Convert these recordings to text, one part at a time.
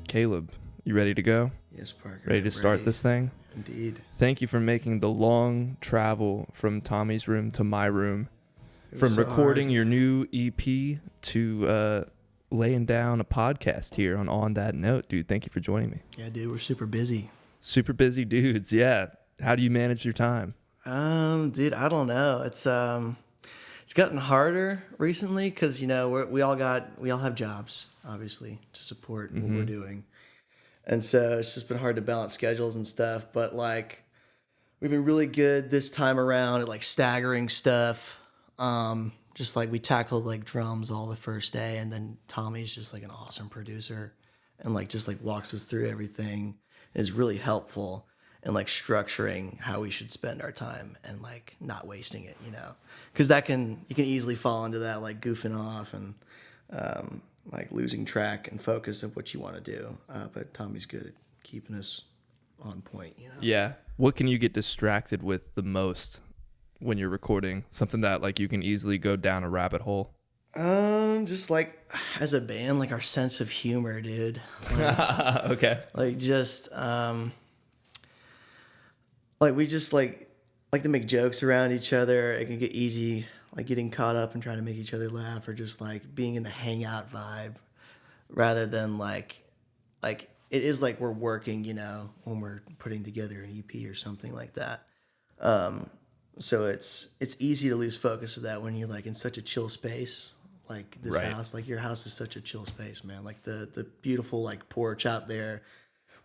Caleb, you ready to go? Yes, Parker. Ready to start this thing? Indeed. Thank you for making the long travel from Tommy's room to my room, from so recording hard. your new EP to laying down a podcast here on That Note, dude. Thank you for joining me. Yeah, dude, we're super busy. Super busy dudes, yeah. How do you manage your time? Dude, I don't know. It's gotten harder recently because we all have jobs, obviously, to support what we're doing, and so it's just been hard to balance schedules and stuff. But like, we've been really good this time around at like staggering stuff. Just like we tackled like drums all the first day, and then Tommy's just like an awesome producer, and like just like walks us through everything. Is really helpful in like structuring how we should spend our time and like not wasting it, because you can easily fall into that like goofing off and like losing track and focus of what you want to do. But Tommy's good at keeping us on point, Yeah. What can you get distracted with the most when you're recording? Something that like you can easily go down a rabbit hole. Just like as a band, like our sense of humor, dude. Like, Okay. like just like we just like to make jokes around each other. It can get easy, like getting caught up and trying to make each other laugh, or just like being in the hangout vibe, rather than like it is like we're working, when we're putting together an EP or something like that. So it's easy to lose focus of that when you're like in such a chill space, like this Right. house. Like your house is such a chill space, man. Like the beautiful like porch out there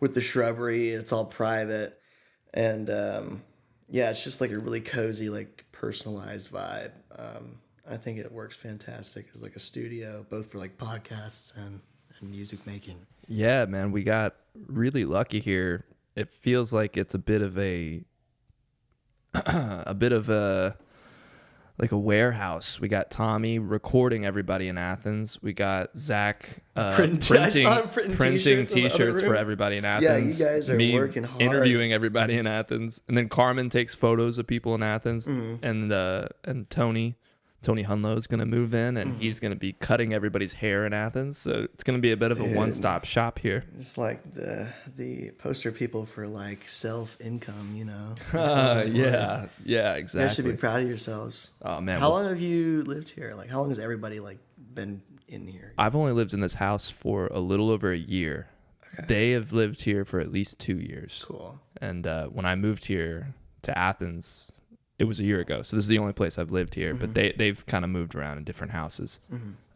with the shrubbery, and it's all private. And yeah, it's just like a really cozy, like personalized vibe. I think it works fantastic as like a studio, both for like podcasts and music making. Yeah, man, we got really lucky here. It feels like it's a bit of a like a warehouse. We got Tommy recording everybody in Athens. We got Zach printing t-shirts for everybody in Athens. Yeah, you guys are Me working hard. interviewing everybody in Athens. And then Carmen takes photos of people in Athens. And Tony Hunlow is going to move in, and he's going to be cutting everybody's hair in Athens. So it's going to be a bit of a one-stop shop here. It's like the poster people for like self-income, Yeah, exactly. You guys should be proud of yourselves. Oh man, How long have you lived here? Like, how long has everybody like been in here? I've only lived in this house for a little over a year. Okay. They have lived here for at least 2 years. Cool. And when I moved here to Athens, it was a year ago. So this is the only place I've lived here. But they've kind of moved around in different houses.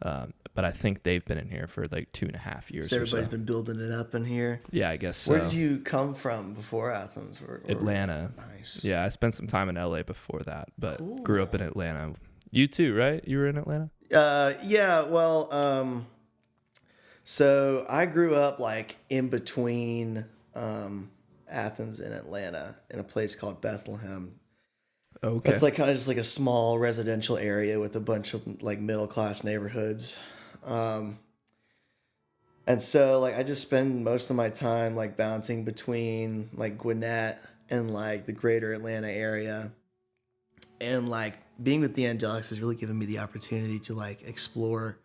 But I think they've been in here for like 2.5 years. So or everybody's so. been building it up in here. Yeah, I guess so. Where did you come from before Athens? Atlanta. Nice. Yeah, I spent some time in LA before that, but Cool. grew up in Atlanta. You too, right? You were in Atlanta? Yeah. Well, so I grew up like in between Athens and Atlanta in a place called Bethlehem. Okay. It's like kind of just like a small residential area with a bunch of like middle class neighborhoods. And so like I just spend most of my time like bouncing between like Gwinnett and like the greater Atlanta area. And like being with the Angelics has really given me the opportunity to like explore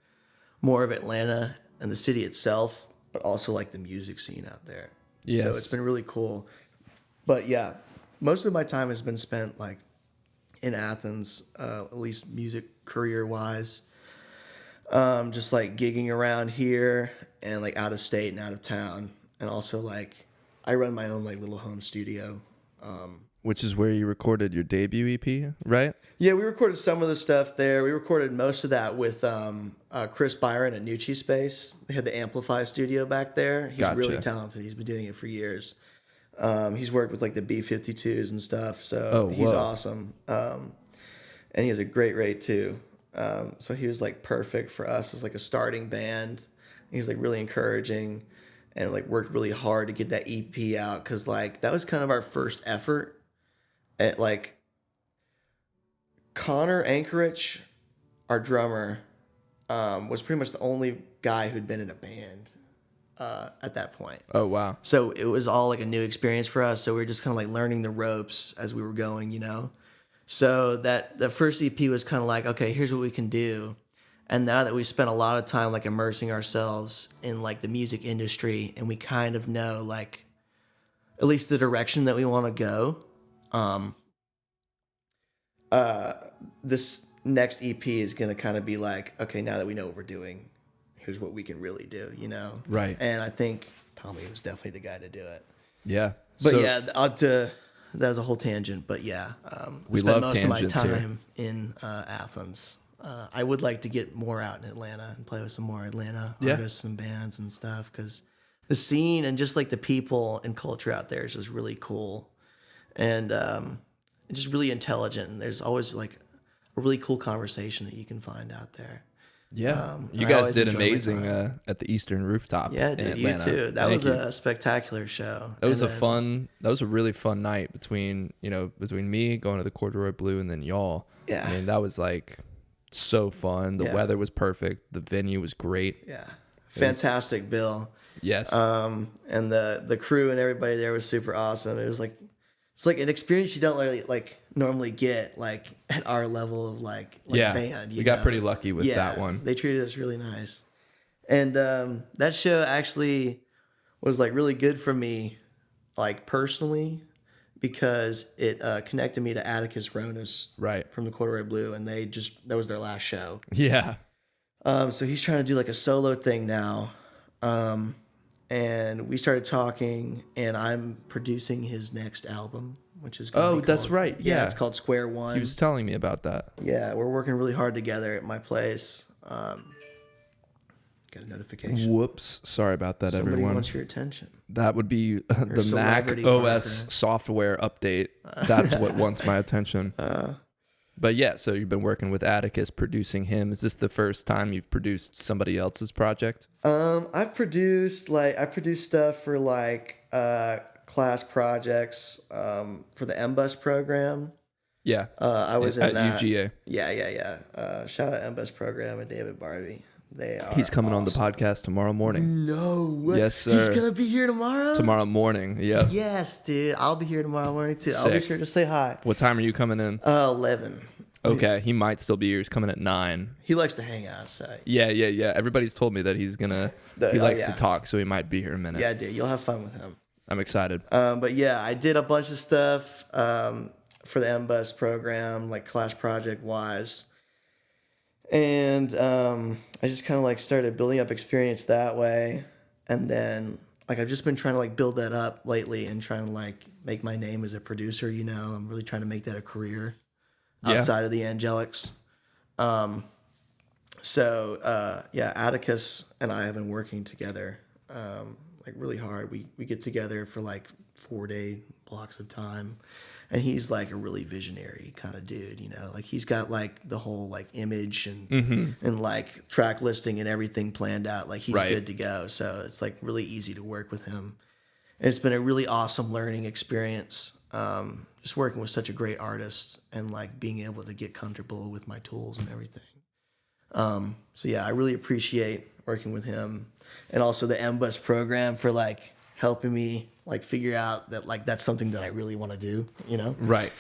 more of Atlanta and the city itself, but also like the music scene out there. Yes. So it's been really cool. But yeah, most of my time has been spent like in Athens, at least music career wise. Just like gigging around here and like out of state and out of town. And also like I run my own like little home studio. Which is where you recorded your debut EP, right? Yeah, we recorded some of the stuff there. We recorded most of that with Chris Byron at Nucci Space. They had the Amplify studio back there. He's Gotcha. really talented. He's been doing it for years. He's worked with like the B-52s and stuff, so he's awesome. And he has a great rate too. So he was like perfect for us as like a starting band. He's like really encouraging and like worked really hard to get that EP out, because like that was kind of our first effort at like Conner Ankerich, our drummer, was pretty much the only guy who'd been in a band at that point. Oh, wow. So it was all like a new experience for us. So we were just kind of like learning the ropes as we were going, So the first EP was kind of like, okay, here's what we can do. And now that we spent a lot of time like immersing ourselves in like the music industry, and we kind of know like at least the direction that we want to go, this next EP is going to kind of be like, okay, now that we know what we're doing, here's what we can really do, you know? Right. And I think Tommy was definitely the guy to do it. Yeah. But So, yeah, that was a whole tangent. But yeah, We spent love most of my tangents here. time in Athens. I would like to get more out in Atlanta and play with some more Atlanta artists and bands and stuff, because the scene and just like the people and culture out there is just really cool, and just really intelligent. And there's always like a really cool conversation that you can find out there. Yeah, you I guys always did enjoy my amazing time. At the Eastern Rooftop. Yeah, in dude, you Atlanta. too. That Thank was you. a spectacular show. That was And that was a really fun night between me going to the Corduroy Blue and then y'all. Yeah. I mean, that was like so fun. The weather was perfect. The venue was great. Yeah, fantastic bill. Yes. And the crew and everybody there was super awesome. It was like, it's like an experience you don't really like normally get like at our level of like band. We got pretty lucky with that one. They treated us really nice. And that show actually was like really good for me, like personally, because it connected me to Atticus Ronas Right. from the Corduroy Blue, and that was their last show. Yeah. So he's trying to do like a solo thing now. And we started talking, and I'm producing his next album, which is gonna be that's called- right. Yeah. It's called Square One. He was telling me about that. Yeah, we're working really hard together at my place. Got a notification. Whoops. Sorry about that, Somebody everyone. wants your attention. That would be the Mac celebrity OS marketer. software update. That's what wants my attention. But yeah, so you've been working with Atticus, producing him. Is this the first time you've produced somebody else's project? I produced stuff for like class projects for the MBUS program. Yeah. I was in at that. UGA. Yeah. Shout out MBUS program and David Barbie. They are. He's coming awesome. on the podcast tomorrow morning. No. Yes, sir. He's gonna be here tomorrow. Tomorrow morning. Yeah. Yes, dude. I'll be here tomorrow morning too. I'll be Sick. sure to say hi. What time are you coming in? 11. Okay, he might still be here. He's coming at 9. He likes to hang outside. Yeah. Everybody's told me that he's gonna. He likes to talk, so he might be here in a minute. Yeah, dude. You'll have fun with him. I'm excited. But yeah, I did a bunch of stuff for the MBUS program, like class project wise. And I just kind of like started building up experience that way. And then like I've just been trying to like build that up lately and trying to like make my name as a producer, you know. I'm really trying to make that a career outside of the Angelics. Yeah, Atticus and I have been working together like really hard. We get together for like 4-day blocks of time, and he's like a really visionary kind of dude, you know. Like he's got like the whole like image and and like track listing and everything planned out. Like he's good to go. So it's like really easy to work with him. And it's been a really awesome learning experience. Just working with such a great artist and like being able to get comfortable with my tools and everything. So yeah, I really appreciate working with him, and also the MBUS program for like helping me like figure out that like that's something that I really want to do, you know? Right.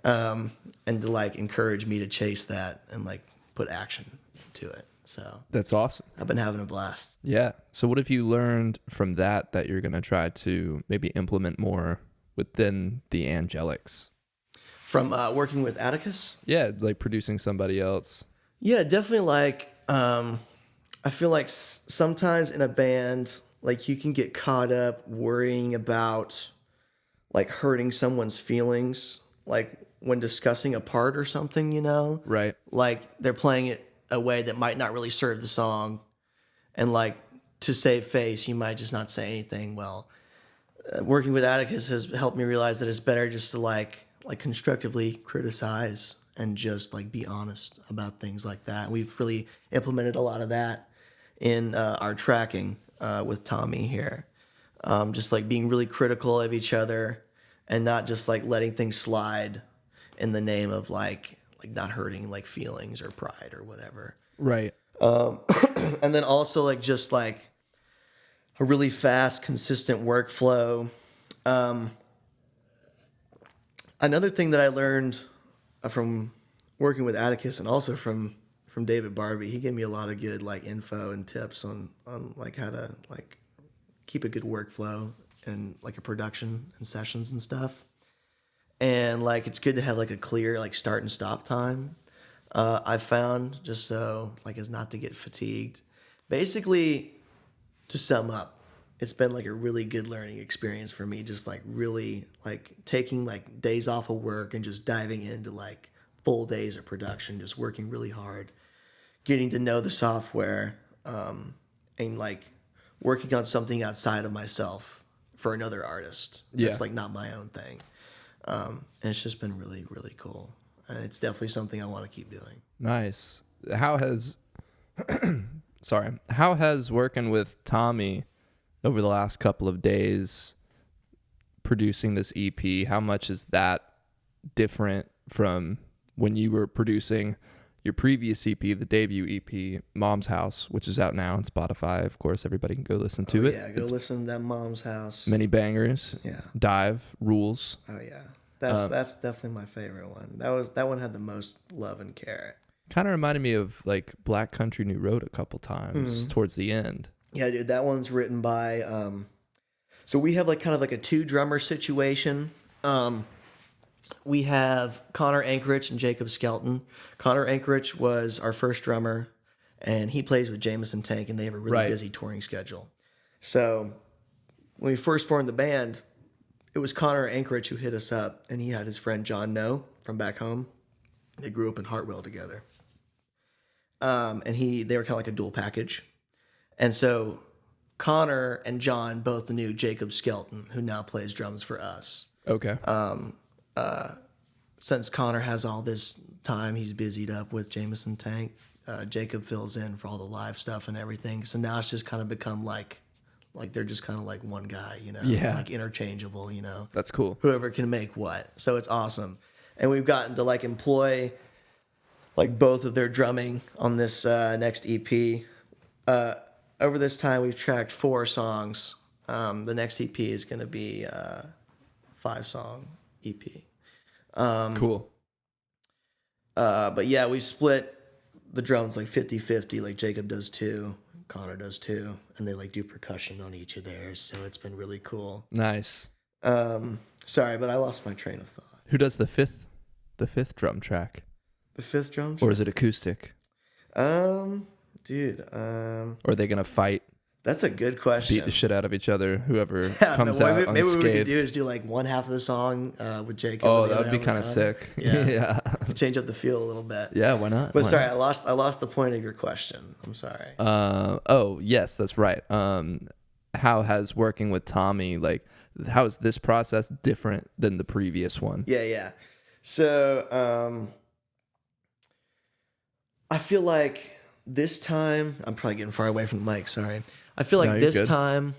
And to like encourage me to chase that and like put action into it. So That's awesome. I've been having a blast. Yeah. So what have you learned from that you're going to try to maybe implement more within the Angelics? From working with Atticus? Yeah, like producing somebody else. Yeah, definitely. Like, I feel like sometimes in a band, like you can get caught up worrying about like hurting someone's feelings, like when discussing a part or something, you know? Right. Like they're playing it a way that might not really serve the song. And like to save face, you might just not say anything. Well, working with Atticus has helped me realize that it's better just to like constructively criticize and just like be honest about things like that. We've really implemented a lot of that in our tracking with Tommy here. Just like being really critical of each other and not just like letting things slide in the name of like not hurting like feelings or pride or whatever. Right. And then also like just like a really fast, consistent workflow. Another thing that I learned from working with Atticus and also from from David Barbie. He gave me a lot of good like info and tips on like how to like keep a good workflow and like a production and sessions and stuff. And like it's good to have like a clear like start and stop time. I've found, just so like as not to get fatigued. Basically, to sum up, it's been like a really good learning experience for me. Just like really like taking like days off of work and just diving into like full days of production, just working really hard, getting to know the software, and like working on something outside of myself for another artist. That's like not my own thing. And it's just been really, really cool. And it's definitely something I want to keep doing. Nice. How has how has working with Tommy over the last couple of days producing this EP, how much is that different from when you were producing your previous EP, the debut EP, Mom's House, which is out now on Spotify? Of course, everybody can go listen to it. Yeah, go listen to that Mom's House. Many bangers. Yeah. Dive, Rules. Oh yeah. That's definitely my favorite one. That one had the most love and care. Kind of reminded me of like Black Country New Road a couple times towards the end. Yeah, dude, that one's written by so we have like kind of like a 2-drummer situation. We have Conner Ankerich and Jacob Skelton. Conner Ankerich was our first drummer, and he plays with Jameson Tank, and they have a really busy touring schedule. So when we first formed the band, it was Conner Ankerich who hit us up, and he had his friend Jon Ngo from back home. They grew up in Hartwell together. And they were kind of like a dual package. And so Connor and John both knew Jacob Skelton, who now plays drums for us. Okay. Since Connor has all this time, he's busied up with Jameson Tank. Jacob fills in for all the live stuff and everything. So now it's just kind of become like they're just kind of like one guy, you know, like interchangeable, you know. That's cool. Whoever can make what. So it's awesome. And we've gotten to like employ like both of their drumming on this next EP. Over this time, we've tracked 4 songs. The next EP is going to be a 5-song EP. Cool. But yeah, we split the drums like 50-50. Like Jacob does 2, Connor does 2, and they like do percussion on each of theirs. So it's been really cool. Nice. Sorry, but I lost my train of thought. Who does the fifth drum track? The 5th drum track? Or is it acoustic? Dude. Or are they going to fight? That's a good question. Beat the shit out of each other, whoever comes out unscathed. Maybe what we could do is do like one half of the song with Jacob. Oh, that would be kind of sick. Yeah. Change up the feel a little bit. Yeah, why not? But sorry, I lost the point of your question. I'm sorry. Oh, yes, that's right. How has working with Tommy, like, how is this process different than the previous one? Yeah. So, I feel like this time, I'm probably getting far away from the mic, sorry. I feel like this time,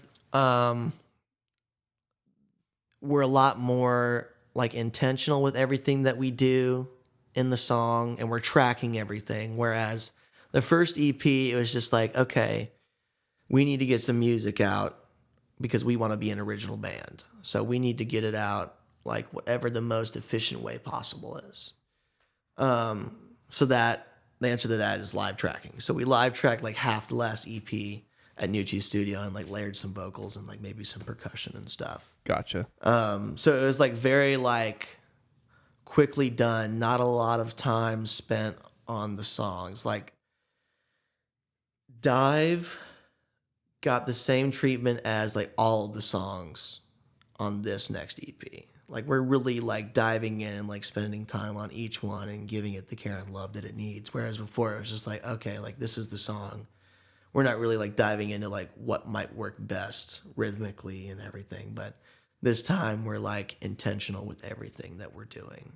we're a lot more like intentional with everything that we do in the song, and we're tracking everything. Whereas the first EP, it was just like, okay, we need to get some music out because we want to be an original band. So we need to get it out like whatever the most efficient way possible is. So that the answer to that is live tracking. So we live tracked like half the last EP at Nucci's studio and like layered some vocals and like maybe some percussion and stuff. Gotcha. So it was like very like quickly done, not a lot of time spent on the songs. Like Dive got the same treatment as like all of the songs on this next EP. Like we're really like diving in and like spending time on each one and giving it the care and love that it needs. Whereas before it was just like, okay, like this is the song. We're not really like diving into like what might work best rhythmically and everything. But this time we're like intentional with everything that we're doing.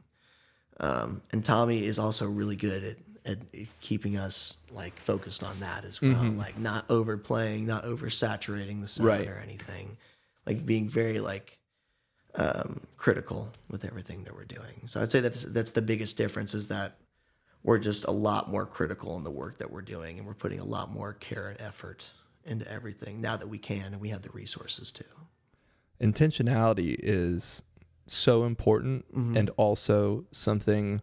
And Tommy is also really good at keeping us like focused on that as well. Mm-hmm. Like not overplaying, not oversaturating the sound or anything. Like being very like critical with everything that we're doing. So I'd say that's the biggest difference, is that we're just a lot more critical in the work that we're doing, and we're putting a lot more care and effort into everything now that we can and we have the resources to. Intentionality is so important, and also something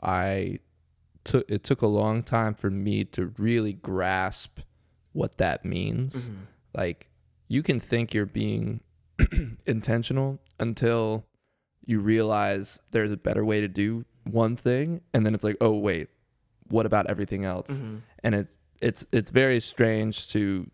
I took a long time for me to really grasp what that means. Like, you can think you're being intentional until you realize there's a better way to do one thing, and then it's like, oh wait, what about everything else? And it's very strange to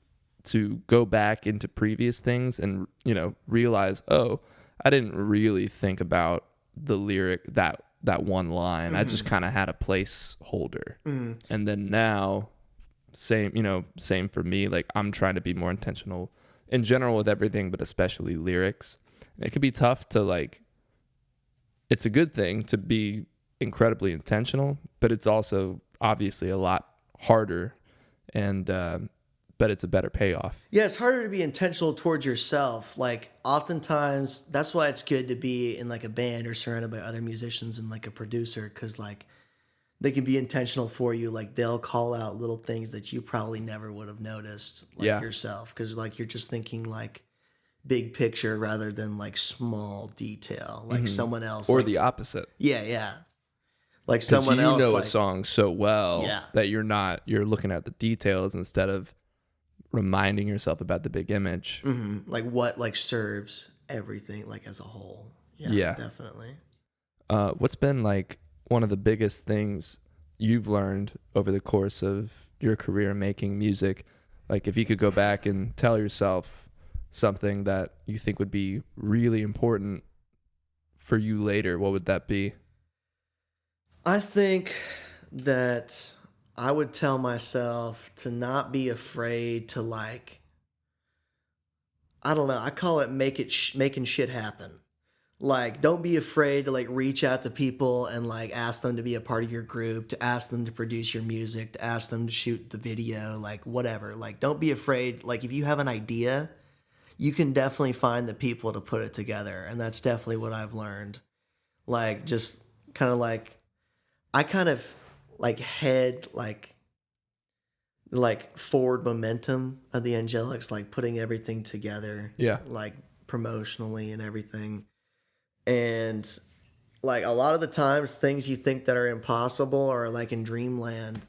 go back into previous things and, you know, realize, oh, I didn't really think about the lyric, that one line. I just kind of had a placeholder. And then now, same for me. Like, I'm trying to be more intentional in general with everything, but especially lyrics. And it can be tough to, like, it's a good thing to be incredibly intentional, but it's also obviously a lot harder, and but it's a better payoff. Yeah, it's harder to be intentional towards yourself. Like, oftentimes, that's why it's good to be in like a band or surrounded by other musicians and like a producer, because like they can be intentional for you. Like, they'll call out little things that you probably never would have noticed, like yourself, because like you're just thinking like big picture rather than like small detail, like someone else, or like, the opposite. Yeah. Like someone you else, know, like, a song so well that you're looking at the details instead of reminding yourself about the big image. Like what like serves everything like as a whole. Yeah, definitely. What's been like one of the biggest things you've learned over the course of your career making music? Like, if you could go back and tell yourself something that you think would be really important for you later, what would that be? I think that I would tell myself to not be afraid to, like, I don't know, I call it making shit happen. Like, don't be afraid to like reach out to people and like ask them to be a part of your group, to ask them to produce your music, to ask them to shoot the video, like whatever. Like, don't be afraid. Like, if you have an idea, you can definitely find the people to put it together. And that's definitely what I've learned. Like, just kind of like, I kind of like head like forward momentum of the Angelics, like putting everything together. Yeah. Like promotionally and everything. And like a lot of the times things you think that are impossible are like in dreamland.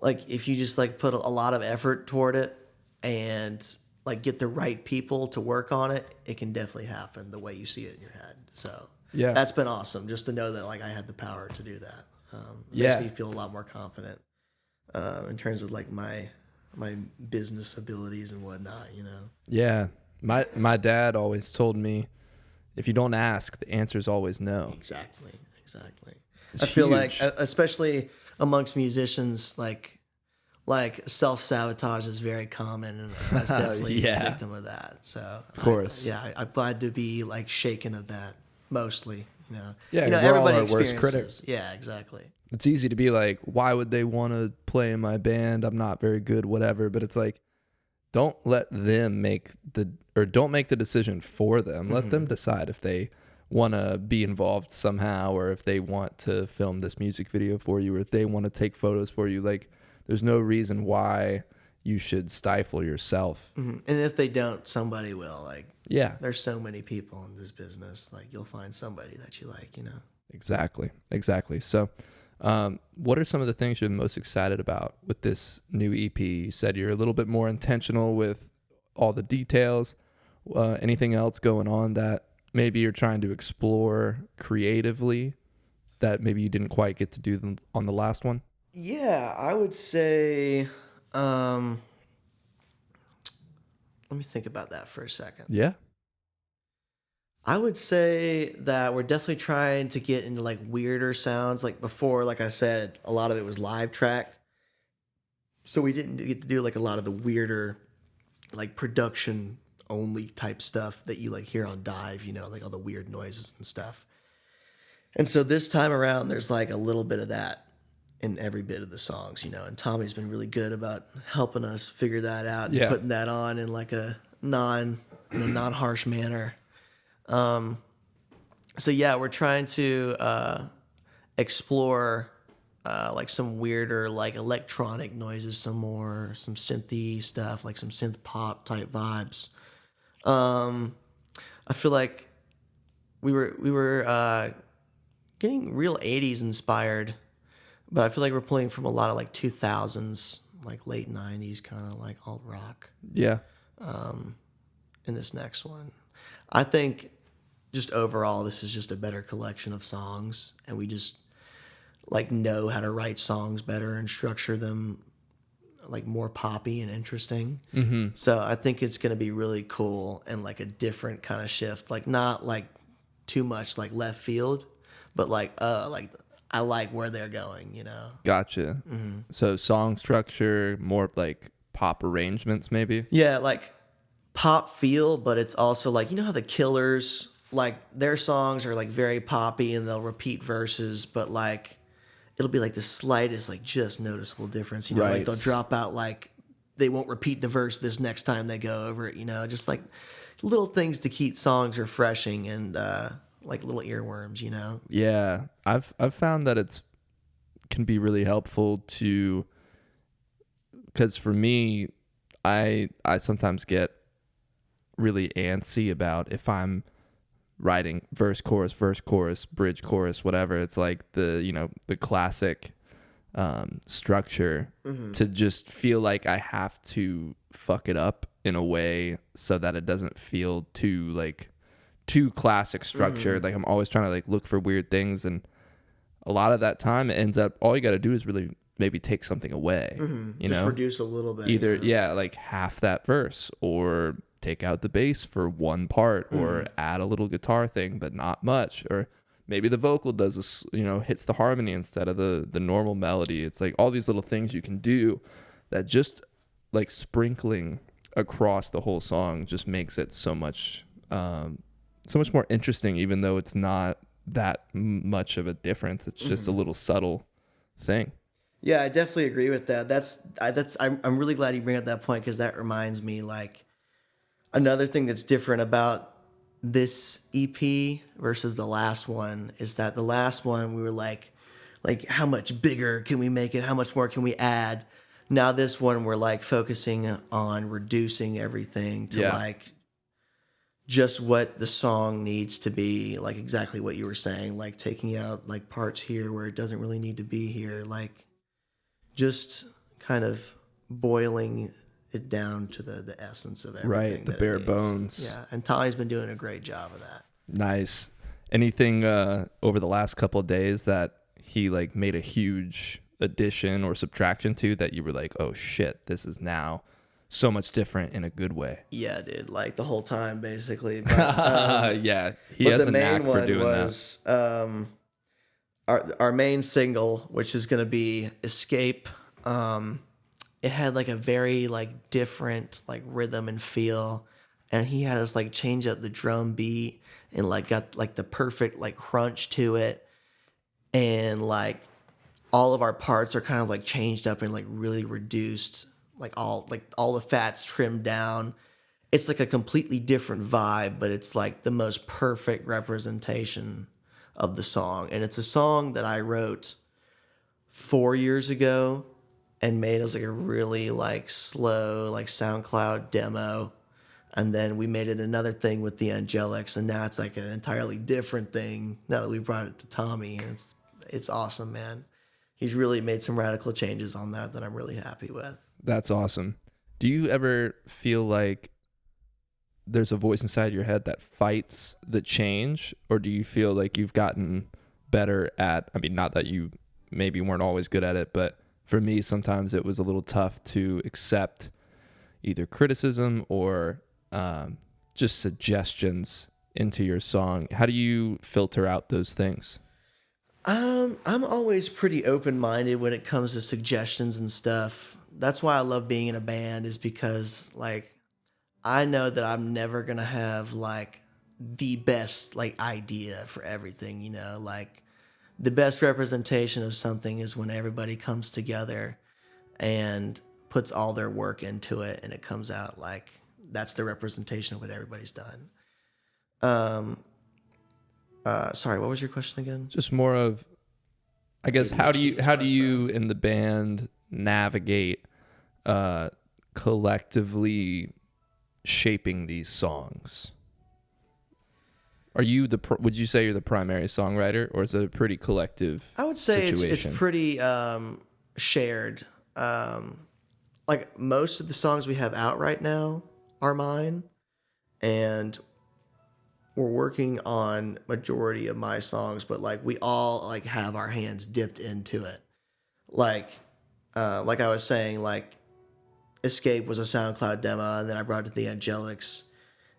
Like, if you just like put a lot of effort toward it and like get the right people to work on it, it can definitely happen the way you see it in your head. So yeah, that's been awesome just to know that like I had the power to do that. Makes me feel a lot more confident in terms of like my business abilities and whatnot, you know? Yeah. My dad always told me, if you don't ask, the answer is always no. Exactly. It's I feel huge. like, especially amongst musicians, like self-sabotage is very common, and I was definitely a victim of that. So of course, I'm glad to be like shaken of that mostly. You know, yeah, you know, we're everybody all our worst experiences. critics. Yeah, exactly. It's easy to be like, why would they want to play in my band? I'm not very good, whatever. But it's like, don't let them don't make the decision for them. Let them decide if they want to be involved somehow, or if they want to film this music video for you, or if they want to take photos for you. Like, there's no reason why you should stifle yourself. And if they don't, somebody will. Like, yeah, there's so many people in this business. Like, you'll find somebody that you like, you know? Exactly. So, what are some of the things you're the most excited about with this new EP? You said you're a little bit more intentional with all the details. Anything else going on that maybe you're trying to explore creatively that maybe you didn't quite get to do on the last one? Yeah, I would say, let me think about that for a second. Yeah. I would say that we're definitely trying to get into like weirder sounds. Like before, like I said, a lot of it was live tracked. So we didn't get to do like a lot of the weirder, like production only type stuff that you like hear on Dive, you know, like all the weird noises and stuff. And so this time around, there's like a little bit of that in every bit of the songs, you know, and Tommy's been really good about helping us figure that out and putting that on in like a non-harsh manner. So yeah, we're trying to explore like some weirder like electronic noises, some synthy stuff, like some synth pop type vibes. I feel like we were getting real 80s inspired But I feel like we're pulling from a lot of like 2000s, like late 90s kind of like alt rock Yeah. in this next one. I think just overall, this is just a better collection of songs, and we just like know how to write songs better and structure them like more poppy and interesting. Mm-hmm. So I think it's going to be really cool and like a different kind of shift, like not like too much like left field, but like I like where they're going, you know? Gotcha. Mm-hmm. So song structure, more like pop arrangements, maybe? Yeah, like pop feel, but it's also like, you know how the Killers, like their songs are like very poppy and they'll repeat verses, but like it'll be like the slightest, like just noticeable difference, you know? Right. Like they'll drop out, like they won't repeat the verse this next time they go over it, you know? Just like little things to keep songs refreshing and like little earworms, you know? Yeah. I've found that it's can be really helpful to, because for me, I sometimes get really antsy about if I'm writing verse, chorus, bridge, chorus, whatever. It's like the classic structure to just feel like I have to fuck it up in a way so that it doesn't feel too classic structure. Like I'm always trying to like look for weird things, and a lot of that time it ends up all you got to do is really maybe take something away. You Just know, reduce a little bit. either like half that verse, or take out the bass for one part, or add a little guitar thing but not much, or maybe the vocal does this, hits the harmony instead of the normal melody. It's like all these little things you can do that just like sprinkling across the whole song just makes it so much more interesting, even though it's not that much of a difference. It's just a little subtle thing. Yeah, I definitely agree with that. I'm really glad you bring up that point, because that reminds me, like, another thing that's different about this EP versus the last one is that the last one we were like how much bigger can we make it? How much more can we add? Now this one we're like focusing on reducing everything to like just what the song needs to be, like exactly what you were saying, like taking out like parts here where it doesn't really need to be here, like just kind of boiling it down to the essence of everything. Right, the bare bones. Yeah, and Ty's been doing a great job of that. Nice. Anything over the last couple of days that he like made a huge addition or subtraction to that you were like, oh shit, this is now so much different in a good way? Yeah, dude, like the whole time basically. But, yeah, he has a knack for doing that. Our main single, which is going to be Escape. It had like a very like different like rhythm and feel, and he had us like change up the drum beat and like got like the perfect like crunch to it, and like all of our parts are kind of like changed up and like really reduced, like all the fats trimmed down. It's like a completely different vibe, but it's like the most perfect representation of the song. And it's a song that I wrote 4 years ago and made as like a really like slow like SoundCloud demo, and then we made it another thing with the Angelics, and now it's like an entirely different thing now that we brought it to Tommy, and it's awesome, man. He's really made some radical changes on that I'm really happy with. That's awesome. Do you ever feel like there's a voice inside your head that fights the change, or do you feel like you've gotten better at, I mean, not that you maybe weren't always good at it, but for me, sometimes it was a little tough to accept either criticism or just suggestions into your song. How do you filter out those things? I'm always pretty open-minded when it comes to suggestions and stuff. That's why I love being in a band, is because like I know that I'm never gonna have like the best like idea for everything, you know, like the best representation of something is when everybody comes together and puts all their work into it, and it comes out like that's the representation of what everybody's done. Sorry, what was your question again? Just more of, I guess, how do you in the band navigate collectively shaping these songs? Are you would you say you're the primary songwriter, or is it a pretty collective I would say situation? it's pretty shared. Like most of the songs we have out right now are mine, and we're working on majority of my songs, but like we all like have our hands dipped into it. Like I was saying, like Escape was a SoundCloud demo, and then I brought it to the Angelics,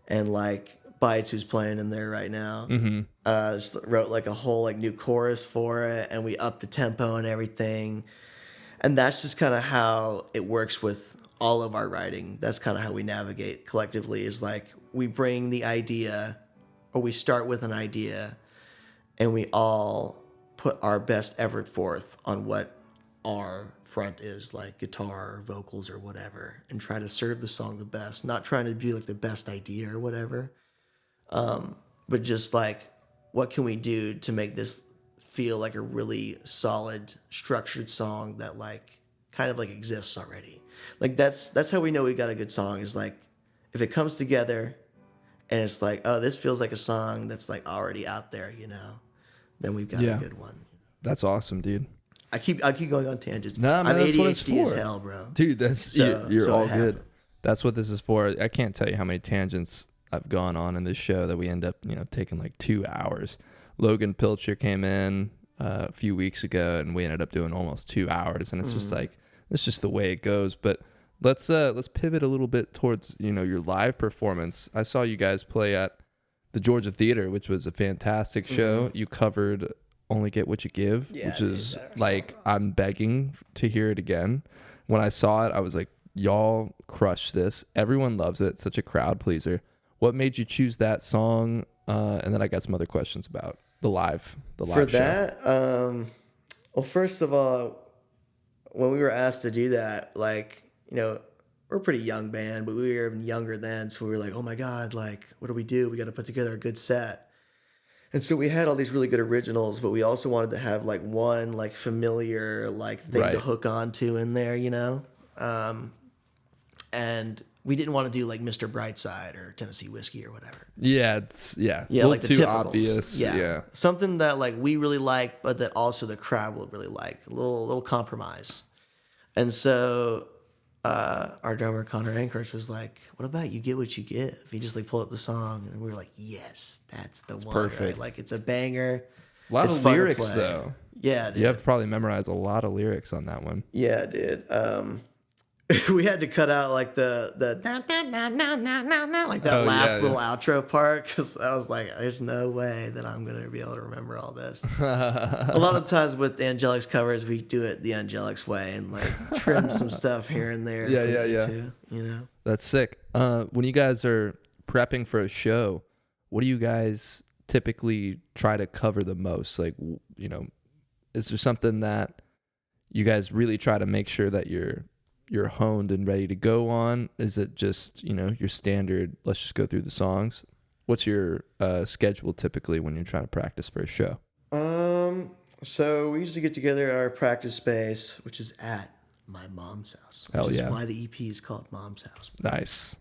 and like Bites, who's playing in there right now, just wrote like a whole like new chorus for it, and we upped the tempo and everything. And that's just kind of how it works with all of our writing. That's kind of how we navigate collectively, is like we bring the idea, or we start with an idea, and we all put our best effort forth on what our front is, like guitar or vocals or whatever, and try to serve the song the best. Not trying to be like the best idea or whatever, but just like, what can we do to make this feel like a really solid, structured song that like kind of like exists already. Like that's how we know we got a good song, is like if it comes together and it's like, oh, this feels like a song that's like already out there, then we've got a good one. That's awesome, dude. I keep going on tangents. Nah, man, I'm that's what it's ADHD as for. hell, bro. Dude, you're all good. Happened. That's what this is for. I can't tell you how many tangents I've gone on in this show that we end up, taking like 2 hours. Logan Pilcher came in a few weeks ago, and we ended up doing almost 2 hours, and it's just like, it's just the way it goes. But let's pivot a little bit towards, your live performance. I saw you guys play at the Georgia Theater, which was a fantastic show. You covered Only Get What You Give, which is like, I'm begging to hear it again. When I saw it, I was like, y'all crushed this. Everyone loves it. Such a crowd pleaser. What made you choose that song? And then I got some other questions about the live For show. that, well, first of all, when we were asked to do that, like, we're a pretty young band, but we were even younger then, so we were like, oh my God, like, what do? We got to put together a good set. And so we had all these really good originals, but we also wanted to have like one like familiar like thing to hook on to in there, and we didn't want to do like Mr. Brightside or Tennessee Whiskey or whatever. Yeah, like the too typicals. obvious. Yeah, something that like we really like, but that also the crowd will really like. A little compromise. And so our drummer Conner Ankerich was like, "What about You Get What You Give?" He just like pulled up the song, and we were like, "Yes, that's the one." Perfect. Right? Like it's a banger. A lot of lyrics though. Yeah, dude. You have to probably memorize a lot of lyrics on that one. Yeah, dude. We had to cut out like the like that last little outro part, because I was like, there's no way that I'm gonna be able to remember all this. A lot of times with the Angelics covers, we do it the Angelics way and like trim some stuff here and there. Yeah. Too, That's sick. When you guys are prepping for a show, what do you guys typically try to cover the most? Like, is there something that you guys really try to make sure that you're honed and ready to go on? Is it just, your standard, let's just go through the songs? What's your schedule typically when you're trying to practice for a show? So we usually get together at our practice space, which is at my mom's house, which is why the EP is called Mom's House. Nice.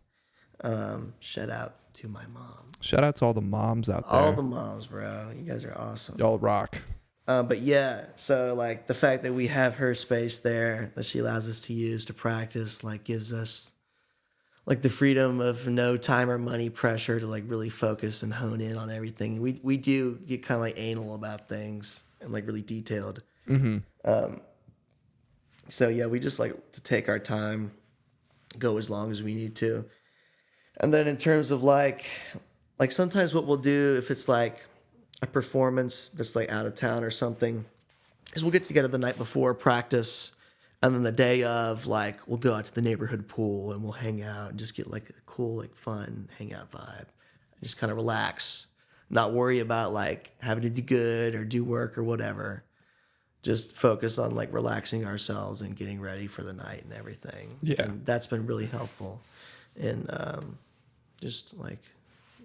Shout out to my mom. Shout out to all the moms out there. All the moms, bro. You guys are awesome. Y'all rock. But yeah, so like the fact that we have her space there that she allows us to use to practice, like gives us like the freedom of no time or money pressure to like really focus and hone in on everything. We do get kind of like anal about things and like really detailed. So yeah, we just like to take our time, go as long as we need to. And then in terms of like sometimes what we'll do if it's like a performance that's like out of town or something is we'll get together the night before practice, and then the day of, like, we'll go out to the neighborhood pool and we'll hang out and just get like a cool, like fun hangout vibe and just kind of relax, not worry about like having to do good or do work or whatever. Just focus on like relaxing ourselves and getting ready for the night and everything. Yeah. And that's been really helpful in just like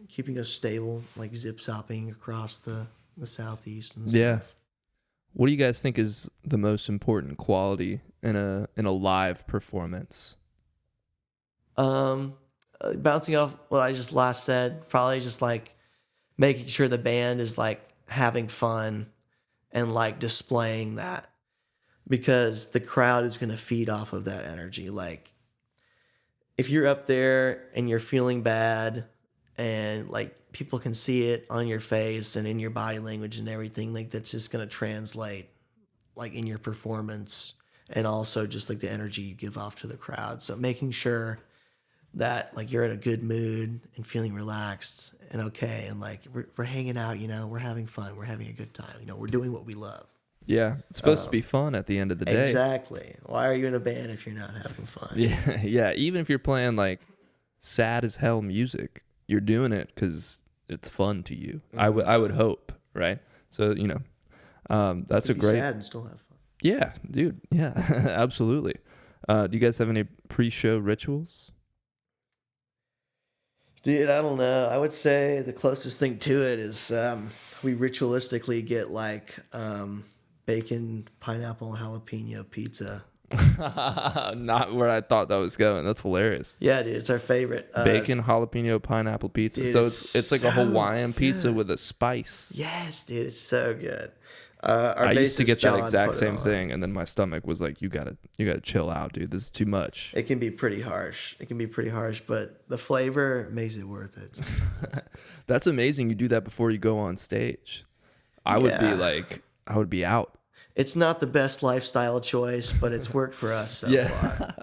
keeping us stable, like zip-zopping across the southeast and stuff. Yeah. What do you guys think is the most important quality in a live performance? Bouncing off what I just last said, probably just like making sure the band is like having fun and like displaying that, because the crowd is going to feed off of that energy. Like if you're up there and you're feeling bad and like people can see it on your face and in your body language and everything, like that's just going to translate like in your performance and also just like the energy you give off to the crowd. So making sure that like you're in a good mood and feeling relaxed and okay, and like we're hanging out, you know, we're having fun, we're having a good time, you know, we're doing what we love. Yeah, it's supposed to be fun at the end of the day. Exactly. Why are you in a band if you're not having fun? Yeah, yeah. Even if you're playing like sad as hell music, you're doing it because it's fun to you. Mm-hmm. I would hope, right? So you know, that's a great. Sad and still have fun. Yeah, dude. Yeah, absolutely. Do you guys have any pre-show rituals? Dude, I don't know. I would say the closest thing to it is we ritualistically get like bacon, pineapple, jalapeno pizza. Not where I thought that was going. That's hilarious. Yeah, dude, it's our favorite. Bacon, jalapeno, pineapple pizza. Dude, So it's like a Hawaiian pizza good. with a spice. Yes, dude, it's so good. I used to get John that exact put it same on. thing, and then my stomach was like, "You gotta chill out, dude. This is too much." It can be pretty harsh. But the flavor makes it worth it sometimes. That's amazing. You do that before you go on stage. I would be out. It's not the best lifestyle choice, but it's worked for us so far.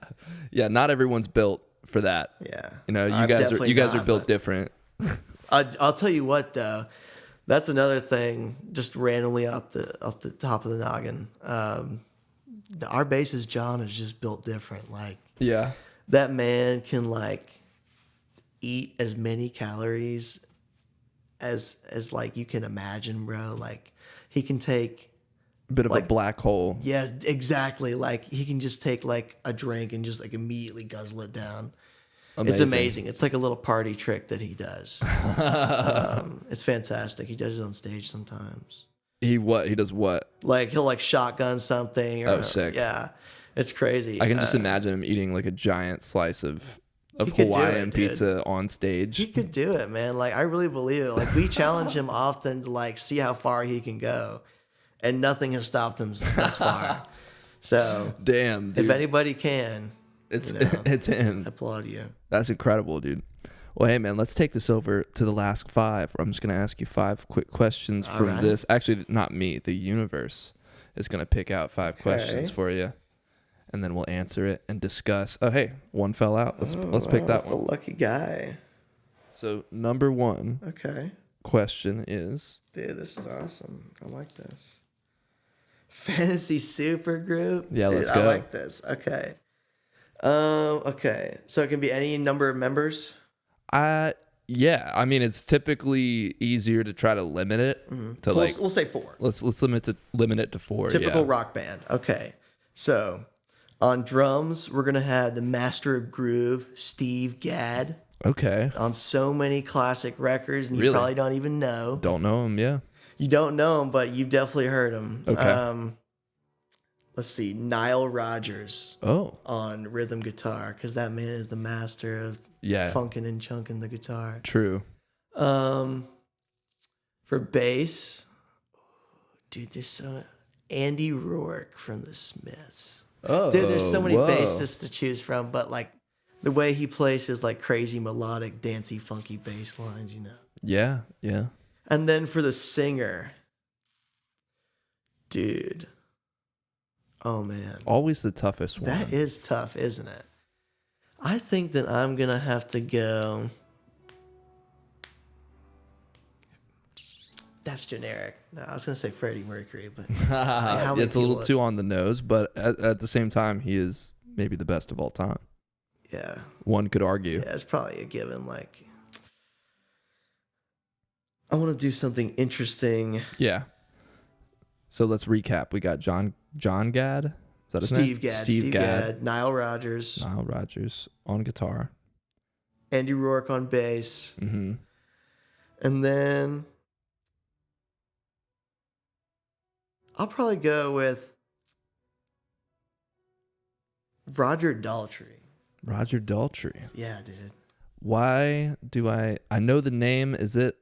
Yeah, not everyone's built for that. Yeah. You know, you guys are built different. I'll tell you what though. That's another thing, just randomly off the top of the noggin. Our bassist Jon is just built different. Like, yeah, that man can like eat as many calories as like you can imagine, bro. Like, he can take a bit of like, a black hole. Yeah, exactly. Like, he can just take like a drink and just like immediately guzzle it down. Amazing. It's amazing. It's like a little party trick that he does. It's fantastic. He does it on stage sometimes. He does what? Like, he'll like shotgun something. Or, sick. Yeah, it's crazy. I can just imagine him eating like a giant slice of Hawaiian pizza on stage. He could do it, man. Like, I really believe it. Like, we challenge him often to like see how far he can go, and nothing has stopped him thus far. So, damn, dude. If anybody can, it's him. I applaud you. That's incredible, dude. Well, hey, man, let's take this over to the last 5. I'm just going to ask you 5 quick questions from this. Actually, not me. The universe is going to pick out 5 questions for you, and then we'll answer it and discuss. Oh, hey, one fell out. Let's pick that one. The lucky guy. So, number 1 question is... Dude, this is awesome. I like this. Fantasy supergroup? Yeah, dude, let's go. I like this. Okay. Okay. So it can be any number of members? Yeah. I mean, it's typically easier to try to limit it to so we'll say 4. Let's limit it to 4. Typical rock band. Okay. So on drums, we're gonna have the master of groove, Steve Gadd. Okay. On so many classic records, and you probably don't even know. Don't know him, yeah. You don't know him, but you've definitely heard him. Okay. Let's see, Nile Rodgers on rhythm guitar, because that man is the master of funking and chunking the guitar. True. For bass, dude, there's Andy Rourke from the Smiths. Oh, dude, there's so many bassists to choose from, but like the way he plays his like crazy melodic, dancey, funky bass lines, you know. Yeah, yeah. And then for the singer, dude. Oh, man. Always the toughest one. That is tough, isn't it? I think that I'm going to have to go... That's generic. No, I was going to say Freddie Mercury, but... It's a little too on the nose, but at the same time, he is maybe the best of all time. Yeah. One could argue. Yeah, it's probably a given. Like, I want to do something interesting. Yeah. So let's recap. We got Jon Gadd. Is that his name? Steve Gadd. Nile Rodgers. Nile Rodgers on guitar. Andy Rourke on bass. Mm-hmm. And then I'll probably go with Roger Daltrey. Roger Daltrey. Yeah, dude. Why do I know the name? Is it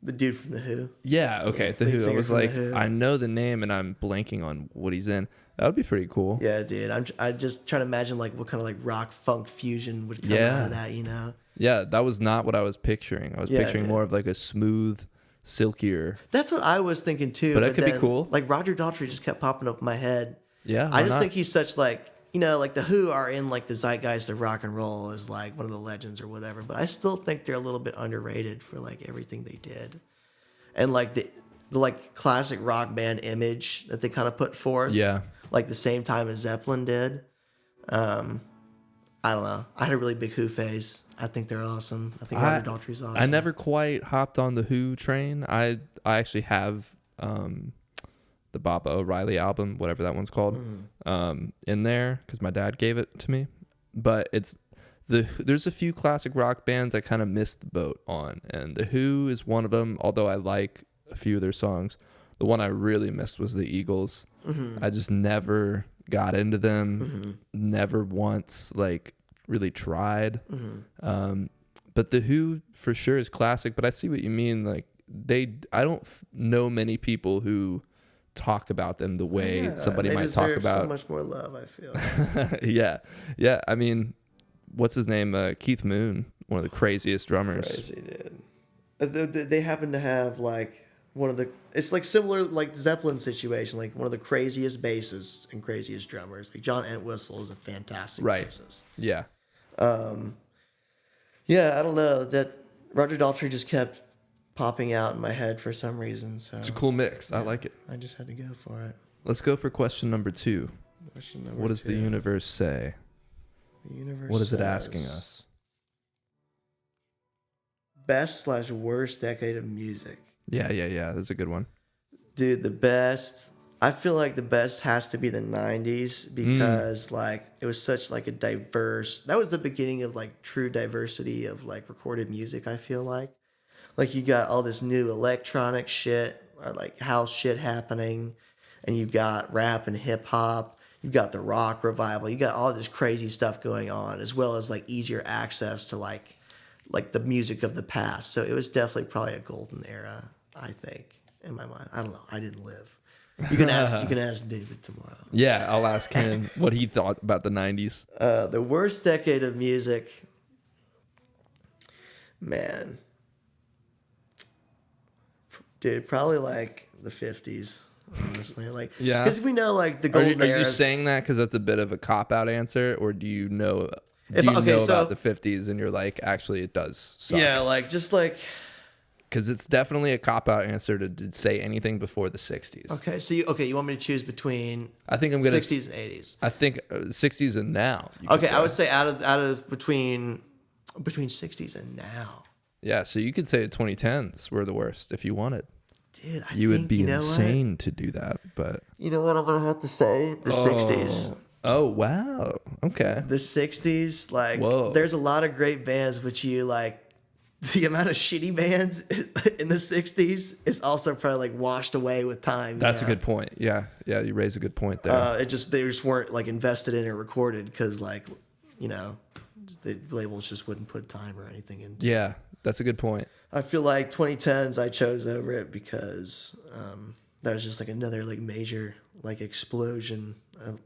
The dude from The Who. Yeah, okay, The Lead Who. I singer was from The like, Who. I know the name, and I'm blanking on what he's in. That would be pretty cool. Yeah, dude. I just trying to imagine like what kind of like rock funk fusion would come out of that, you know? Yeah, that was not what I was picturing. I was picturing more of like a smooth, silkier. That's what I was thinking too. But that could be cool. Like Roger Daltrey just kept popping up in my head. Yeah, I just think he's such like, you know, like The Who are in like the zeitgeist of rock and roll as like one of the legends or whatever. But I still think they're a little bit underrated for like everything they did, and like the like classic rock band image that they kind of put forth. Yeah. Like the same time as Zeppelin did. I don't know. I had a really big Who phase. I think they're awesome. I think Roger Daltrey's awesome. I never quite hopped on the Who train. I actually have the Baba O'Reilly album, whatever that one's called, in there because my dad gave it to me. But there's a few classic rock bands I kind of missed the boat on, and the Who is one of them. Although I like a few of their songs, the one I really missed was the Eagles. I just never got into them. Never once like really tried. But the Who for sure is classic. But I see what you mean. Like I don't know many people who talk about them the way somebody might talk about. So much more love, I feel. yeah. I mean, what's his name? Keith Moon, one of the craziest drummers. Crazy dude. They happen to have like one of the. It's like similar like Zeppelin situation, like one of the craziest bassists and craziest drummers. Like John Entwistle is a fantastic bassist. Yeah. Yeah, I don't know that Roger Daltrey just kept popping out in my head for some reason. So it's a cool mix. I like it. I just had to go for it. Let's go for question number 2. What does the universe say? The universe. What is it asking us? Best/worst decade of music. Yeah. That's a good one. Dude, the best. I feel like the best has to be the 90s because like it was such like a diverse. That was the beginning of like true diversity of like recorded music. I feel like you got all this new electronic shit or like house shit happening, and you've got rap and hip hop. You've got the rock revival. You got all this crazy stuff going on, as well as like easier access to like the music of the past. So it was definitely probably a golden era, I think, in my mind. I don't know. I didn't live. You can ask David tomorrow. Yeah, I'll ask him what he thought about the 90s. The worst decade of music, man. Dude, probably like the 50s. Honestly, like yeah, because we know like the golden Are era. you saying that because that's a bit of a cop out answer, or do you know? About the 50s and you're like, actually, it does suck? Yeah, like just like because it's definitely a cop out answer to say anything before the 60s. Okay, so you want me to choose between? I think I'm gonna 60s and 80s. I think 60s and now. Okay, I would say out of between 60s and now. Yeah, so you could say the 2010s were the worst if you wanted. Dude, you would be insane to do that, but you know what I'm gonna have to say? The 60s. Oh wow. Okay. The 60s, like there's a lot of great bands, but you like the amount of shitty bands in the 60s is also probably like washed away with time. That's a good point. Yeah, you raise a good point there. They just weren't like invested in or recorded because like, you know, the labels just wouldn't put time or anything into. Yeah, that's a good point. I feel like 2010s I chose over it because that was just like another like major like explosion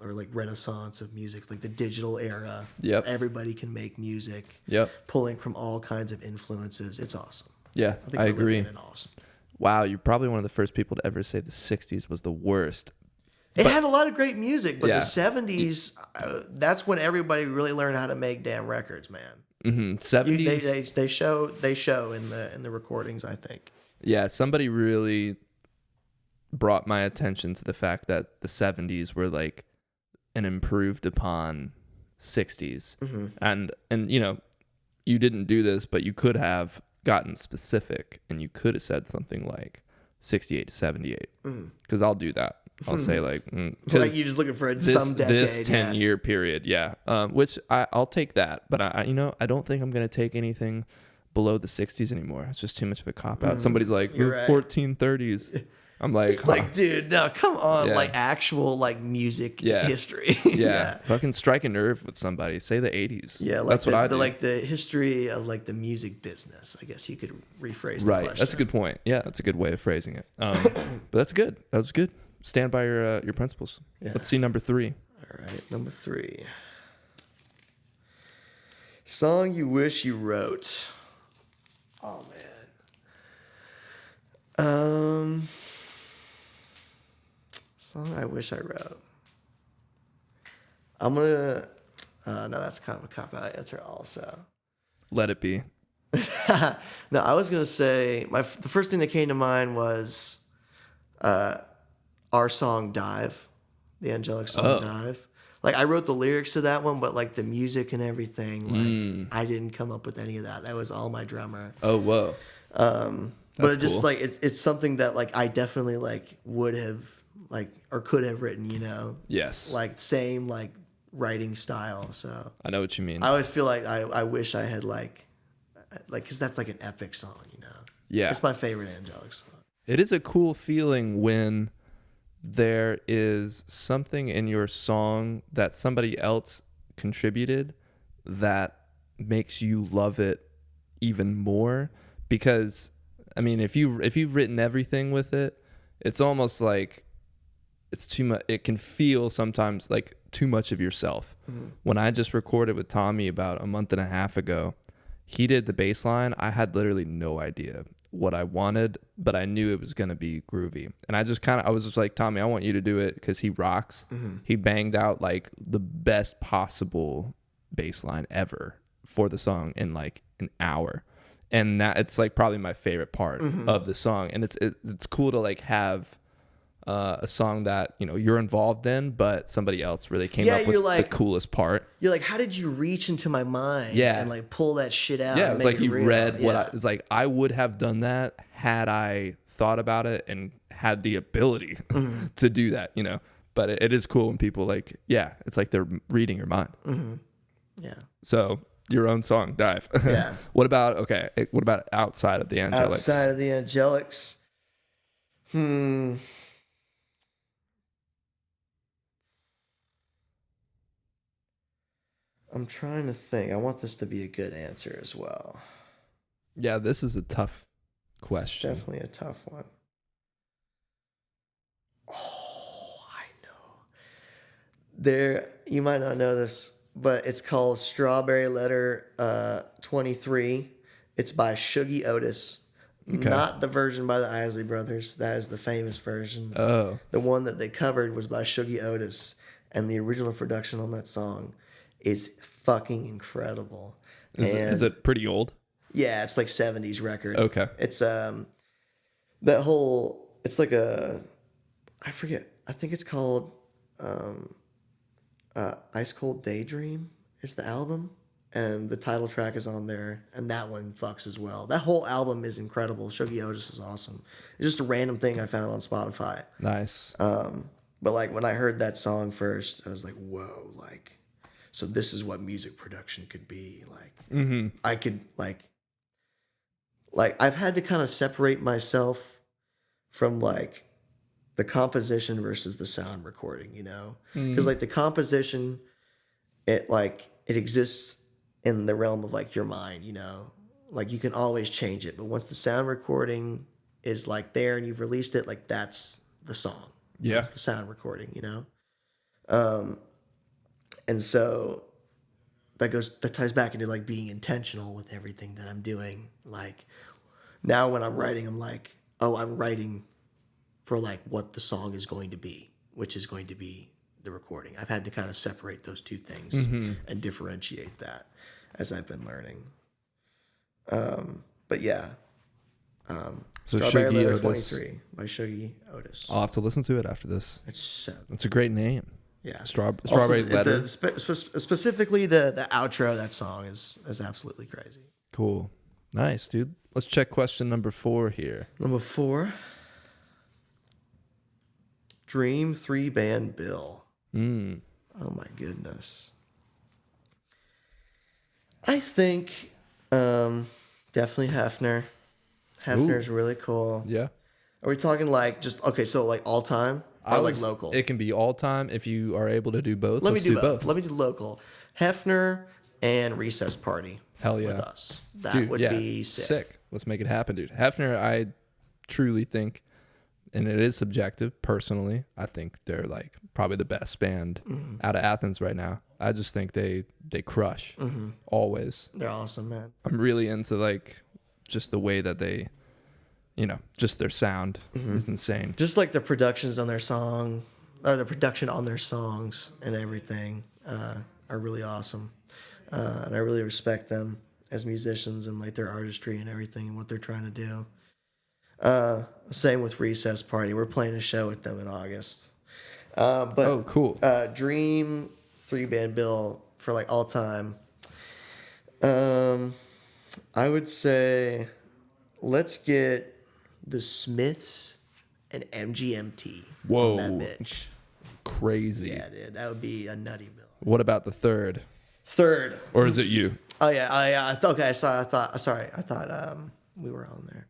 or like renaissance of music, like the digital era. Yep. Everybody can make music. Yep. Pulling from all kinds of influences. It's awesome. Yeah, I agree. Awesome. Wow, you're probably one of the first people to ever say the 60s was the worst. It had a lot of great music, but the 70s, that's when everybody really learned how to make damn records, man. 70s. They show in the recordings, I think. Yeah, somebody really brought my attention to the fact that the 70s were like an improved upon 60s. And you know, you didn't do this, but you could have gotten specific and you could have said something like 68 to 78 because I'll do that. I'll say like you're just looking for some decade, this 10-year period, which I'll take that, but I don't think I'm gonna take anything below the 60s anymore. It's just too much of a cop out. Somebody's like, you're right. 1430s. I'm like, It's like, dude, no, come on. Yeah. Like actual like music history. Yeah. Fucking strike a nerve with somebody. Say the 80s. Yeah, like that's what I do. like the history of like the music business. I guess you could rephrase the Right. question. That's a good point. Yeah, that's a good way of phrasing it. But that's good. That was good. Stand by your principles. Yeah. Let's see number 3. All right, number 3. Song you wish you wrote. Oh man. Song I wish I wrote. I'm gonna. No, that's kind of a cop-out answer. Also. Let it be. No, I was gonna say the first thing that came to mind was, our song "Dive," the Angelics song "Dive." Like I wrote the lyrics to that one, but like the music and everything, like I didn't come up with any of that. That was all my drummer. Oh, whoa. But it just cool. like it's something that like I definitely like would have like or could have written, you know. Yes. Like same like writing style. So I know what you mean. I always feel like I wish I had like because that's like an epic song, you know. Yeah. It's my favorite Angelics song. It is a cool feeling when there is something in your song that somebody else contributed that makes you love it even more. Because I mean, if you've written everything with it, it's almost like it's too much. It can feel sometimes like too much of yourself. Mm-hmm. When I just recorded with Tommy about a month and a half ago, he did the bass line. I had literally no idea what I wanted, but I knew it was going to be groovy. And I was just like, Tommy, I want you to do it because he rocks. Mm-hmm. He banged out like the best possible bass line ever for the song in like an hour. And that it's like probably my favorite part of the song. And it's cool to like have a song that, you know, you're involved in, but somebody else really came up with like, the coolest part. You're like, how did you reach into my mind and like pull that shit out? Yeah, it was like you read what it was like, I would have done that had I thought about it and had the ability to do that, you know. But it is cool when people like, yeah, it's like they're reading your mind. Mm-hmm. Yeah. So your own song, Dive. Yeah. What about outside of the Angelics? Outside of the Angelics? I'm trying to think. I want this to be a good answer as well. Yeah, this is a tough question. It's definitely a tough one. Oh, I know. You might not know this, but it's called Strawberry Letter 23. It's by Shuggie Otis. Okay. Not the version by the Isley Brothers. That is the famous version. Oh. The one that they covered was by Shuggie Otis. And the original production on that song is fucking incredible. Is it pretty old? Yeah, it's like 70s record. Okay. It's it's like I forget. I think it's called Ice Cold Daydream is the album. And the title track is on there, and that one fucks as well. That whole album is incredible. Shuggie Otis is awesome. It's just a random thing I found on Spotify. Nice. But like when I heard that song first, I was like, whoa, like, so this is what music production could be. Like, I could like I've had to kind of separate myself from like the composition versus the sound recording, you know? Because like the composition, it exists in the realm of like your mind, you know, like you can always change it. But once the sound recording is like there and you've released it, like that's the song. Yeah. That's the sound recording, you know? And so that ties back into like being intentional with everything that I'm doing. Like now when I'm writing, I'm like, oh, I'm writing for like what the song is going to be, which is going to be the recording. I've had to kind of separate those two things and differentiate that as I've been learning. But yeah. So Strawberry Shuggie Letter Otis 23 by Shuggie Otis. I'll have to listen to it after this. It's a great name. Yeah. Strawberry Letter. Specifically the outro of that song is absolutely crazy. Cool. Nice, dude. Let's check question number 4 here. Number 4. Dream 3 Band Bill. Oh my goodness. I think definitely Hefner. Hefner's really cool. Yeah. Are we talking like just okay? So like all time or like local? It can be all time if you are able to do both. Let me let's do both. Let me do local. Hefner and Recess Party. Hell yeah. With us. That Dude, would be sick. Let's make it happen, dude. Hefner, I truly think, and it is subjective, personally, I think they're like probably the best band out of Athens right now. I just think they crush always. They're awesome, man. I'm really into like just the way that they, just their sound is insane. Just like the productions on their song, or the production on their songs and everything are really awesome. And I really respect them as musicians and like their artistry and everything and what they're trying to do. Same with Recess Party. We're playing a show with them in August. But cool. Dream 3-band bill for like all time. I would say let's get the Smiths and MGMT. Whoa. On that bitch. Crazy. Yeah, dude. That would be a nutty bill. What about the third? Third. Or is it you? Oh yeah. Okay. Sorry. I thought we were on there.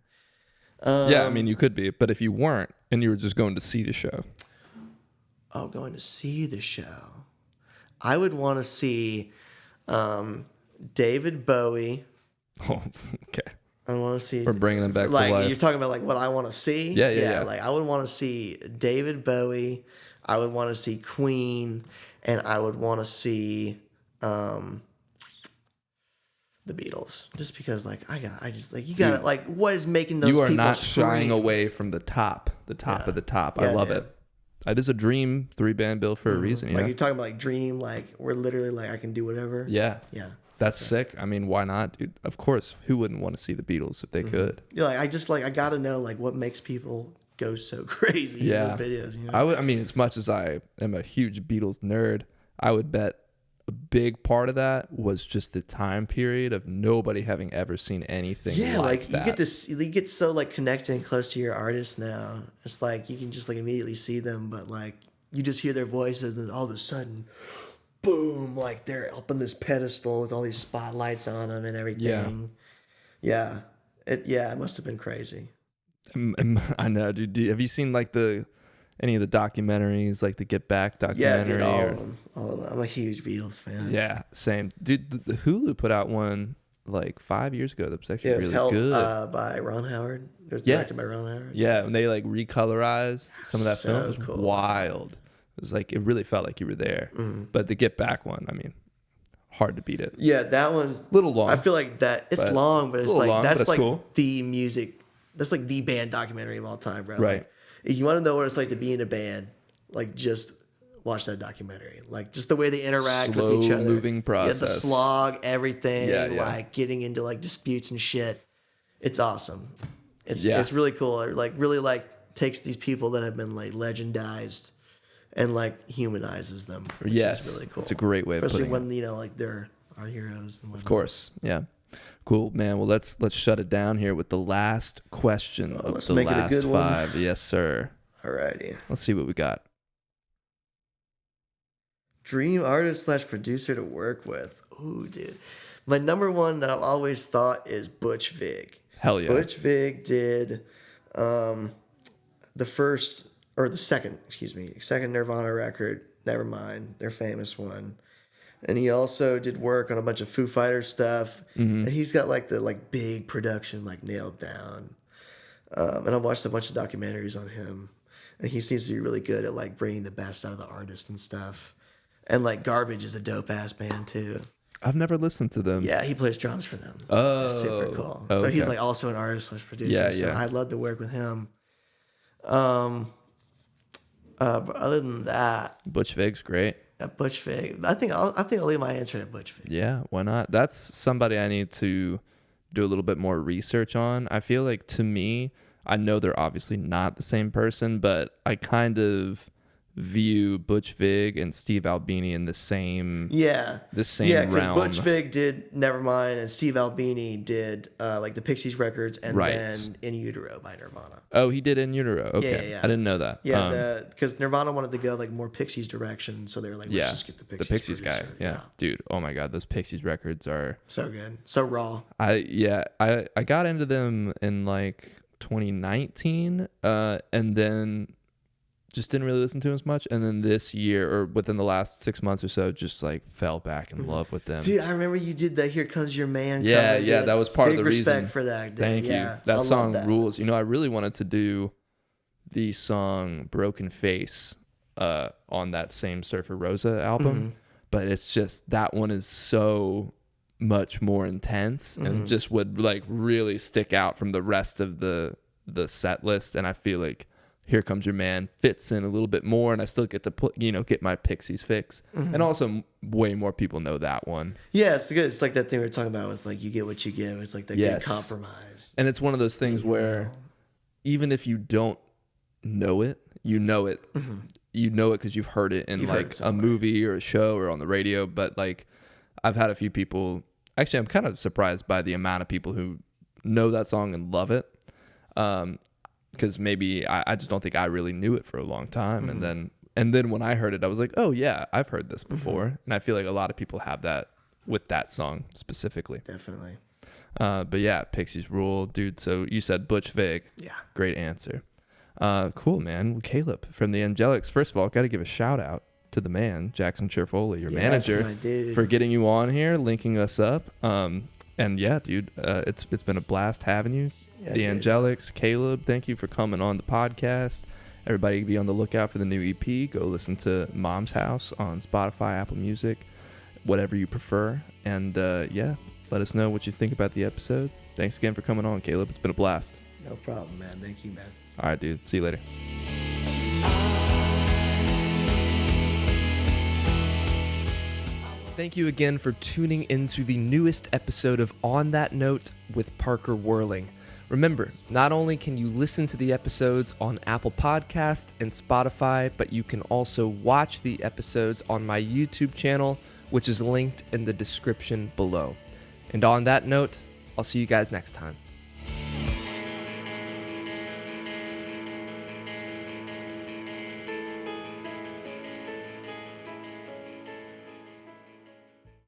Yeah, I mean you could be, but if you weren't and you were just going to see the show. Oh, going to see the show. I would want to see David Bowie. Oh, okay. I want to see. We're bringing him back like, to life. You're talking about like what I want to see. Yeah. Like I would want to see David Bowie. I would want to see Queen, and I would want to see the Beatles. Just because like you got like what is making those people people You are not scream? shying away from the top of the top. I love it. It is a dream 3-band bill for a reason. Like you're talking about like dream, like we're literally like I can do whatever. Yeah. Yeah. That's sick. I mean, why not, dude? Of course, who wouldn't want to see the Beatles if they could? Yeah, like I gotta know like what makes people go so crazy in those videos. You know? I mean, as much as I am a huge Beatles nerd, I would bet a big part of that was just the time period of nobody having ever seen anything like that. You get so like connected and close to your artists now. It's like you can just like immediately see them, but like you just hear their voices and then all of a sudden boom, like they're up on this pedestal with all these spotlights on them and everything. Yeah. It must have been crazy. I know, dude. Have you seen like any of the documentaries, like the Get Back documentary? Yeah, dude, all of them. I'm a huge Beatles fan. Yeah, same. Dude, the Hulu put out one like 5 years ago that was actually really held, good. By Ron Howard. It was directed by Ron Howard. Yeah, and they like recolorized some of that film. It was cool. Wild. It was like, it really felt like you were there. But the Get Back one, I mean, hard to beat it. Yeah, that one's a little long. I feel like that it's long, but it's like long, that's like cool. the music. That's like the band documentary of all time, bro. Right. Like, if you want to know what it's like to be in a band, like just watch that documentary. Like just the way they interact with each other. Moving process. Yeah, the slog, everything. Yeah. Like getting into like disputes and shit. It's awesome. It's really cool. It like really like takes these people that have been like legendized and like humanizes them. Which is really cool. It's a great way of putting it. Especially when like they're our heroes. And of course, yeah. Cool, man. Well, let's shut it down here with the last question of the last 5. Yes, sir. Alrighty. Let's see what we got. Dream artist / producer to work with. Ooh, dude. My number one that I've always thought is Butch Vig. Hell yeah. Butch Vig did the second Nirvana record, Nevermind, their famous one. And he also did work on a bunch of Foo Fighters stuff. And he's got like the like big production like nailed down. And I've watched a bunch of documentaries on him. And he seems to be really good at like bringing the best out of the artist and stuff. And like Garbage is a dope ass band too. I've never listened to them. Yeah, he plays drums for them. Oh, they're super cool. Okay. So he's like also an artist / producer. So I'd love to work with him. But other than that, Butch Vig's great. Butch Vig. I think I'll leave my answer at Butch Vig. Yeah, why not? That's somebody I need to do a little bit more research on. I feel like, to me, I know they're obviously not the same person, but I kind of view Butch Vig and Steve Albini in the same realm. Because Butch Vig did Nevermind and Steve Albini did like the Pixies records and then In Utero by Nirvana. Oh, he did In Utero. Okay, yeah. I didn't know that. Yeah, because Nirvana wanted to go like more Pixies direction, so they were like, let's just get the Pixies guy. Yeah, dude. Oh my God, those Pixies records are so good, so raw. I got into them in like 2019, and then just didn't really listen to him as much. And then this year, or within the last 6 months or so, just like fell back in love with them. Dude, I remember you did that "Here Comes Your Man" Yeah, cover, yeah, dude. that was part of the reason. Big respect for that, dude. Thank you. That song rules. You know, I really wanted to do the song "Broken Face" on that same Surfer Rosa album, but it's just that one is so much more intense and just would like really stick out from the rest of the set list. And I feel like "Here Comes Your Man" fits in a little bit more, and I still get to get my Pixies fix. And also way more people know that one. Yeah, it's good. It's like that thing we were talking about with like you get what you give. It's like the good compromise. And it's one of those things where even if you don't know it, you know it. You know it because you've heard it in like a movie or a show or on the radio. But like I've had a few people, actually I'm kind of surprised by the amount of people who know that song and love it. Because maybe I just don't think I really knew it for a long time. And then when I heard it, I was like, oh yeah, I've heard this before. And I feel like a lot of people have that with that song specifically. Definitely. But yeah, Pixies rule, dude. So you said Butch Vig. Yeah. Great answer. Cool, man. Well, Caleb from the Angelics. First of all, got to give a shout out to the man, Jackson Cherfoley, your manager, for getting you on here, linking us up. And yeah, dude, it's been a blast having you. Yeah, the Angelics, Caleb, thank you for coming on the podcast. Everybody be on the lookout for the new EP. Go listen to Mom's House on Spotify, Apple Music, whatever you prefer. And yeah, let us know what you think about the episode. Thanks again for coming on, Caleb. It's been a blast. No problem, man. Thank you, man. All right, dude. See you later. Thank you again for tuning into the newest episode of On That Note with Parker Whirling. Remember, not only can you listen to the episodes on Apple Podcast and Spotify, but you can also watch the episodes on my YouTube channel, which is linked in the description below. And on that note, I'll see you guys next time.